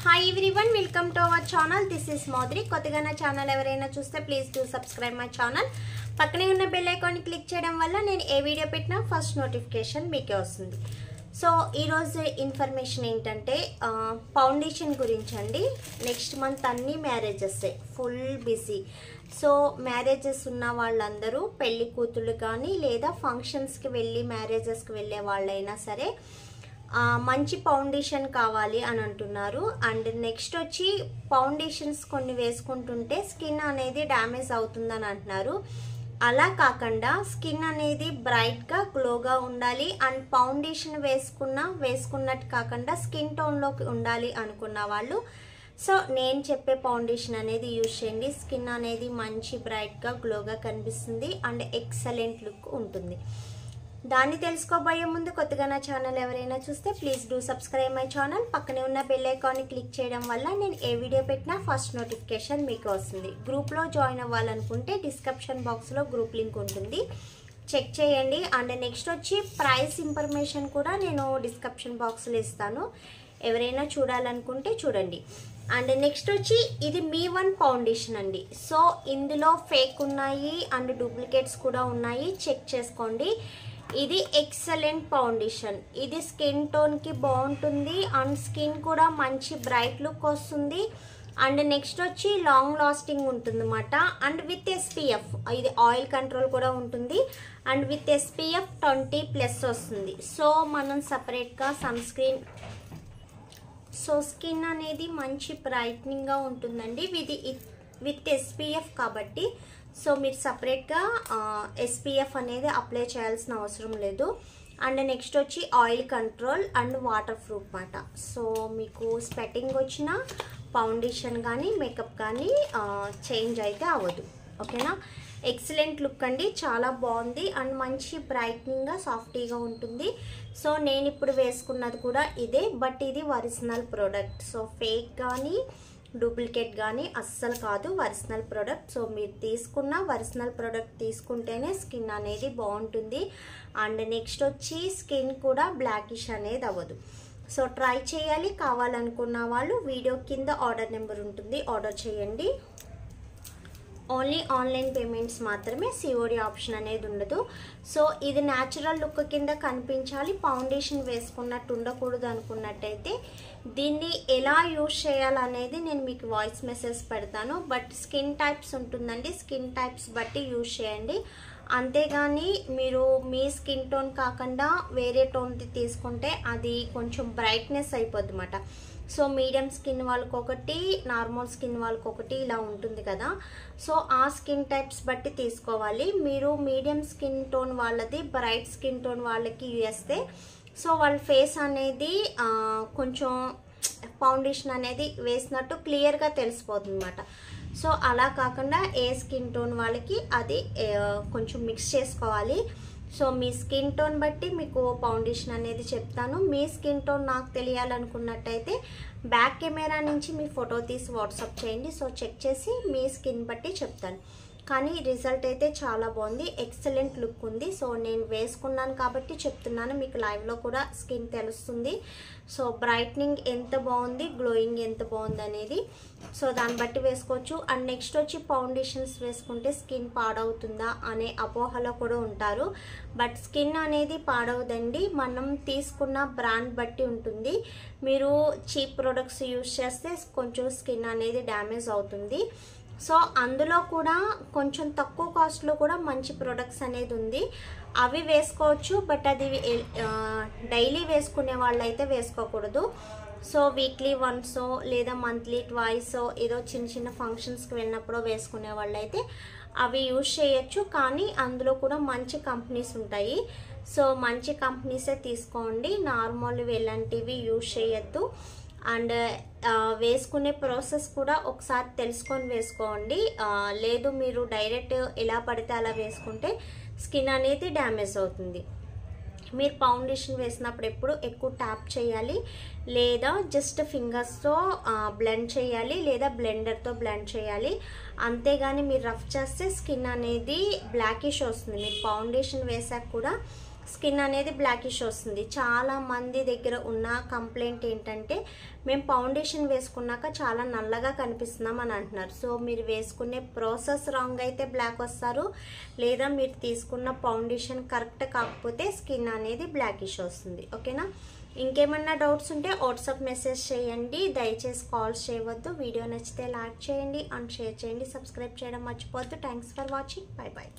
Hi everyone, welcome to our channel. This is Madhuri. కొత్తగా నా channel ఎవరైనా చూస్తే please do subscribe my channel. పక్కనే ఉన్న బెల్ ఐకాన్ ని క్లిక్ చేయడం వల్ల నేను ఏ వీడియో పెట్టినా ఫస్ట్ నోటిఫికేషన్ మీకే వస్తుంది. సో ఈ రోజు ఇన్ఫర్మేషన్ ఏంటంటే ఫౌండేషన్ గురించి అండి. నెక్స్ట్ మంత్ అన్ని marriages full busy. So marriages ఉన్న వాళ్ళందరూ పెళ్లి కూతుళ్ళు కానీ లేదా ఫంక్షన్స్కి వెళ్ళి మ్యారేజెస్కి వెళ్ళే వాళ్ళైనా సరే మంచి ఫౌండేషన్ కావాలి అని అంటున్నారు. అండ్ నెక్స్ట్ వచ్చి ఫౌండేషన్స్ కొన్ని వేసుకుంటుంటే స్కిన్ అనేది డ్యామేజ్ అవుతుందని అంటున్నారు. అలా కాకుండా స్కిన్ అనేది బ్రైట్గా గ్లోగా ఉండాలి అండ్ ఫౌండేషన్ వేసుకున్నట్టు కాకుండా స్కిన్ టోన్లోకి ఉండాలి అనుకున్న వాళ్ళు సో నేను చెప్పే ఫౌండేషన్ అనేది యూజ్ చేయండి. స్కిన్ అనేది మంచి బ్రైట్గా గ్లోగా కనిపిస్తుంది అండ్ ఎక్సలెంట్ లుక్ ఉంటుంది. దాన్ని తెలుసుకోబోయే ముందు కొత్తగా నా ఛానల్ ఎవరైనా చూస్తే please do subscribe my channel. పక్కనే ఉన్న బెల్ ఐకాన్ని క్లిక్ చేయడం వల్ల నేను ఏ వీడియో పెట్టినా ఫస్ట్ నోటిఫికేషన్ మీకు వస్తుంది. గ్రూప్లో జాయిన్ అవ్వాలనుకుంటే డిస్క్రిప్షన్ బాక్స్లో గ్రూప్ లింక్ ఉంటుంది, చెక్ చేయండి. అండ్ నెక్స్ట్ వచ్చి ప్రైస్ ఇన్ఫర్మేషన్ కూడా నేను డిస్క్రిప్షన్ బాక్స్లో ఇస్తాను, ఎవరైనా చూడాలనుకుంటే చూడండి. అండ్ నెక్స్ట్ వచ్చి ఇది మీ వన్ ఫౌండేషన్ అండి. సో ఇందులో ఫేక్ ఉన్నాయి అండ్ డూప్లికేట్స్ కూడా ఉన్నాయి, చెక్ చేసుకోండి. ఇది ఎక్సలెంట్ ఫౌండేషన్. ఇది స్కిన్ టోన్కి బాగుంటుంది అండ్ స్కిన్ కూడా మంచి బ్రైట్ లుక్ వస్తుంది. అండ్ నెక్స్ట్ వచ్చి లాంగ్ లాస్టింగ్ ఉంటుంది అన్నమాట. అండ్ విత్ SPF, ఇది ఆయిల్ కంట్రోల్ కూడా ఉంటుంది అండ్ విత్ SPF 20+ వస్తుంది. సో మనం సపరేట్గా సన్ స్క్రీన్, సో స్కిన్ అనేది మంచి బ్రైట్నింగ్గా ఉంటుందండి విత్ SPF కాబట్టి. సో మీరు సపరేట్గా SPF అనేది అప్లై చేయాల్సిన అవసరం లేదు. అండ్ నెక్స్ట్ వచ్చి oil control and water proof మాట. సో మీకు స్వెట్టింగ్ వచ్చిన ఫౌండేషన్ కానీ మేకప్ కానీ చేంజ్ అయితే అవ్వదు, ఓకేనా. ఎక్సలెంట్ లుక్ అండి, చాలా బాగుంది అండ్ మంచి బ్రైట్నింగ్గా సాఫ్టీగా ఉంటుంది. సో నేను ఇప్పుడు వేసుకున్నది కూడా ఇదే, బట్ ఇది ఒరిజినల్ ప్రోడక్ట్. సో ఫేక్ కానీ డూప్లికేట్ కానీ అస్సలు కాదు, ఒరిజినల్ ప్రోడక్ట్. సో మీరు తీసుకున్న ఒరిజినల్ ప్రోడక్ట్ తీసుకుంటేనే స్కిన్ అనేది బాగుంటుంది. అండ్ నెక్స్ట్ వచ్చి స్కిన్ కూడా బ్లాకిష్ అనేది అవ్వదు. సో ట్రై చేయాలి. కావాలనుకున్న వాళ్ళు వీడియో కింద ఆర్డర్ నెంబర్ ఉంటుంది, ఆర్డర్ చేయండి. ఓన్లీ ఆన్లైన్ పేమెంట్స్ మాత్రమే, COD ఆప్షన్ అనేది ఉండదు. సో ఇది న్యాచురల్ లుక్ కింద కనిపించాలి, ఫౌండేషన్ వేసుకున్నట్టు ఉండకూడదు అనుకున్నట్టయితే దీన్ని ఎలా యూజ్ చేయాలనేది నేను మీకు వాయిస్ మెసేజ్ పెడతాను. బట్ స్కిన్ టైప్స్ ఉంటుందండి, స్కిన్ టైప్స్ బట్టి యూజ్ చేయండి. అంతేగాని మీరు మీ స్కిన్ టోన్ కాకుండా వేరే టోన్ది తీసుకుంటే అది కొంచెం బ్రైట్నెస్ అయిపోద్ది అన్నమాట. సో మీడియం స్కిన్ వాళ్ళకి ఒకటి, నార్మల్ స్కిన్ వాళ్ళకి ఒకటి ఇలా ఉంటుంది కదా. సో ఆ స్కిన్ టైప్స్ బట్టి తీసుకోవాలి. మీరు మీడియం స్కిన్ టోన్ వాళ్ళది బ్రైట్ స్కిన్ టోన్ వాళ్ళకి వేస్తే సో వాళ్ళ ఫేస్ అనేది కొంచెం ఫౌండేషన్ అనేది వేసినట్టు క్లియర్గా తెలిసిపోతుంది అన్నమాట. సో అలా కాకుండా ఏ స్కిన్ టోన్ వాళ్ళకి అది కొంచెం మిక్స్ చేసుకోవాలి. సో మీ స్కిన్ టోన్ బట్టి మీకు ఫౌండేషన్ అనేది చెప్తాను. మీ స్కిన్ టోన్ నాకు తెలియాలనుకున్నట్టయితే బ్యాక్ కెమెరా నుంచి మీ ఫోటో తీసి వాట్సాప్ చేయండి. సో చెక్ చేసి మీ స్కిన్ బట్టి చెప్తాను. కానీ రిజల్ట్ అయితే చాలా బాగుంది, ఎక్సలెంట్ లుక్ ఉంది. సో నేను వేసుకున్నాను కాబట్టి చెప్తున్నాను, మీకు లైవ్లో కూడా స్కిన్ తెలుస్తుంది. సో బ్రైట్నింగ్ ఎంత బాగుంది, గ్లోయింగ్ ఎంత బాగుంది అనేది సో దాన్ని బట్టి వేసుకోవచ్చు. అండ్ నెక్స్ట్ వచ్చి ఫౌండేషన్స్ వేసుకుంటే స్కిన్ పాడవుతుందా అనే అపోహలో కూడా ఉంటారు. బట్ స్కిన్ అనేది పాడవదండి, మనం తీసుకున్న బ్రాండ్ బట్టి ఉంటుంది. మీరు చీప్ ప్రొడక్ట్స్ యూజ్ చేస్తే కొంచెం స్కిన్ అనేది డ్యామేజ్ అవుతుంది. సో అందులో కూడా కొంచెం తక్కువ కాస్ట్లో కూడా మంచి ప్రొడక్ట్స్ అనేది ఉంది, అవి వేసుకోవచ్చు. బట్ అది డైలీ వేసుకునే వాళ్ళు అయితే వేసుకోకూడదు. సో వీక్లీ వన్సో లేదా మంత్లీ ట్వైసో ఏదో చిన్న చిన్న ఫంక్షన్స్కి వెళ్ళినప్పుడు వేసుకునే వాళ్ళు అయితే అవి యూజ్ చేయొచ్చు. కానీ అందులో కూడా మంచి కంపెనీస్ ఉంటాయి. సో మంచి కంపెనీసే తీసుకోండి, నార్మల్ ఎలాంటివి యూజ్ చేయొద్దు. అండ్ వేసుకునే ప్రాసెస్ కూడా ఒకసారి తెలుసుకొని వేసుకోండి. లేదు మీరు డైరెక్ట్ ఎలా పడితే అలా వేసుకుంటే స్కిన్ అనేది డ్యామేజ్ అవుతుంది. మీరు ఫౌండేషన్ వేసినప్పుడు ఎప్పుడు ఎక్కువ ట్యాప్ చేయాలి లేదా జస్ట్ ఫింగర్స్తో బ్లెండ్ చేయాలి లేదా బ్లెండర్తో బ్లెండ్ చేయాలి. అంతేగాని మీరు రఫ్ చేస్తే స్కిన్ అనేది బ్లాకిష్ వస్తుంది. మీరు ఫౌండేషన్ వేసాక కూడా స్కిన్ అనేది బ్లాకిష్ వస్తుంది. చాలా మంది దగ్గర ఉన్న కంప్లైంట్ ఏంటంటే మేము ఫౌండేషన్ వేసుకున్నాక చాలా నల్లగా కనిపిస్తున్నాం అని అంటున్నారు. సో మీరు వేసుకునే ప్రాసెస్ రాంగ్ అయితే బ్లాక్ వస్తారు, లేదా మీరు తీసుకున్న ఫౌండేషన్ కరెక్ట్ కాకపోతే స్కిన్ అనేది బ్లాకిష్ వస్తుంది. ఓకేనా? ఇంకేమన్నా డౌట్స్ ఉంటే వాట్సాప్ మెసేజ్ చేయండి, దయచేసి కాల్స్ చేయవద్దు. వీడియో నచ్చితే లైక్ చేయండి అండ్ షేర్ చేయండి, సబ్స్క్రైబ్ చేయడం మర్చిపోవద్దు. Thanks for watching. Bye bye.